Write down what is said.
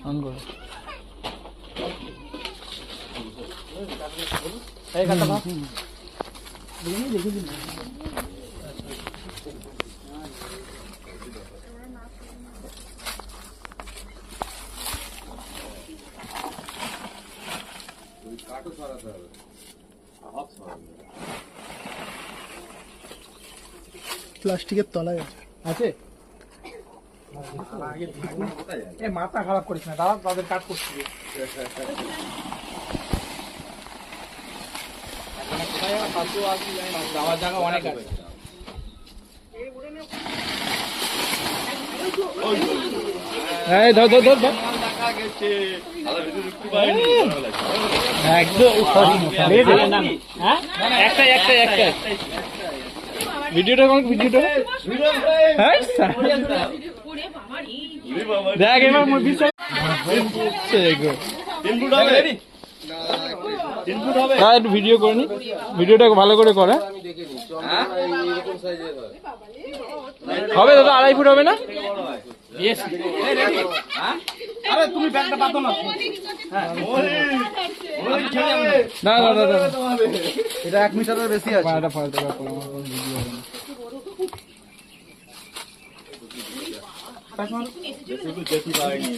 On করো। এই কাটা ভাব দেখি দিন। কাটো ছড়াতে হবে, হাফ ছড়াতে হবে। প্লাস্টিকের তলায় আছে মাথা খারাপ করিস না দাদা, তাদের কাট করছি যাওয়ার জায়গা অনেক আছে। ভিডিওটা কোন ভিডিওটা দেখ এবার ভিডিও করে নি, ভিডিওটা ভালো করে করে হবে দাদা। 2.5 ফুট হবে না? আরে তুমি ব্যাগটা পাতো না। না না না এটা 1 মিটারের বেশি আছে। এটা ফালতু ব্যাপার, আমার কোনো ভিডিও হবে না। বেশি পাইনি